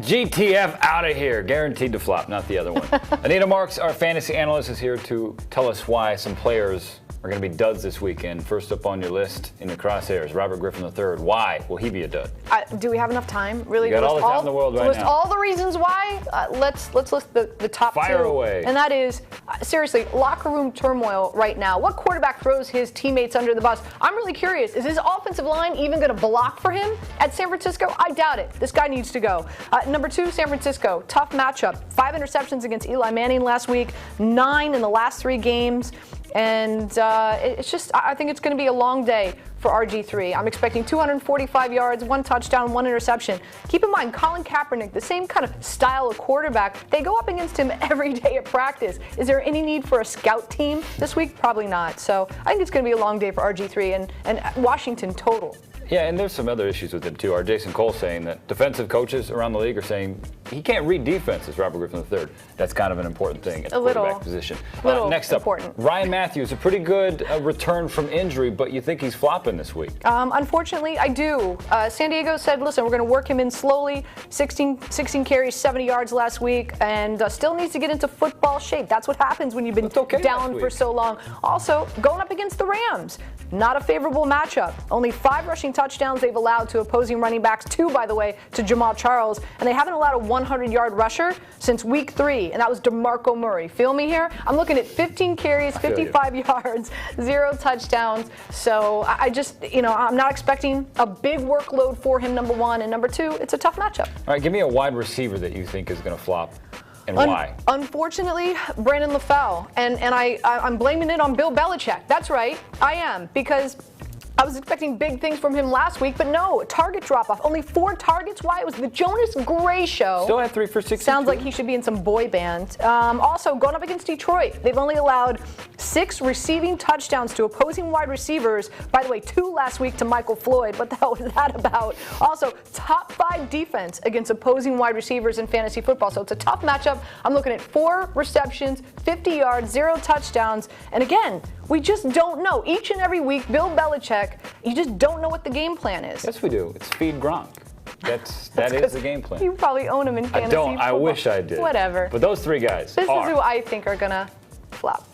GTF out of here. Guaranteed to flop, not the other one. Anita Marks, our fantasy analyst, is here to tell us why some players are going to be duds this weekend. First up on your list in the crosshairs, Robert Griffin III. Why will he be a dud? Do we have enough time? Really? You got all the time in the world right now. List all the reasons why? Let's list the top two. Fire away. And that is, seriously, locker room turmoil right now. What quarterback throws his teammates under the bus? I'm really curious. Is his offensive line even going to block for him at San Francisco? I doubt it. This guy needs to go. Number two, San Francisco. Tough matchup. 5 interceptions against Eli Manning last week. 9 in the last 3 games. And it's just, I think it's going to be a long day for RG3. I'm expecting 245 yards, 1 touchdown, 1 interception. Keep in mind, Colin Kaepernick, the same kind of style of quarterback, they go up against him every day at practice. Is there any need for a scout team this week? Probably not. So I think it's going to be a long day for RG3 and Washington total. Yeah, and there's some other issues with him, too. Our Jason Cole saying that defensive coaches around the league are saying he can't read defenses, Robert Griffin III. That's kind of an important thing at the quarterback position. Next up, Ryan Matthews, a pretty good return from injury, but you think he's flopping this week? Unfortunately, I do. San Diego said, listen, we're going to work him in slowly. 16 carries, 70 yards last week, and still needs to get into football shape. That's what happens when you've been down for so long. Also, going up against the Rams, not a favorable matchup. Only 5 rushing touchdowns they've allowed to opposing running backs, 2, by the way, to Jamal Charles, and they haven't allowed a 100-yard rusher since week 3, and that was DeMarco Murray. Feel me here? I'm looking at 15 carries, 55 yards, 0 touchdowns. So I just, I'm not expecting a big workload for him, number one, and number 2, it's a tough matchup. All right, give me a wide receiver that you think is going to flop. And why? Unfortunately, Brandon LaFell. And I'm blaming it on Bill Belichick. That's right, I am, because I was expecting big things from him last week, but no, target drop-off. Only 4 targets. Why? It was the Jonas Gray show. Still had 3 for 60. Sounds like he should be in some boy band. Also, going up against Detroit, they've only allowed 6 receiving touchdowns to opposing wide receivers. By the way, 2 last week to Michael Floyd. What the hell was that about? Also, top 5 defense against opposing wide receivers in fantasy football. So it's a tough matchup. I'm looking at 4 receptions, 50 yards, 0 touchdowns. And again, we just don't know. Each and every week, Bill Belichick, you just don't know what the game plan is. Yes, we do. It's feed Gronk. That is the game plan. You probably own him in fantasy I don't. football. I wish I did. Whatever. But those 3 guys This is who I think are going to flop.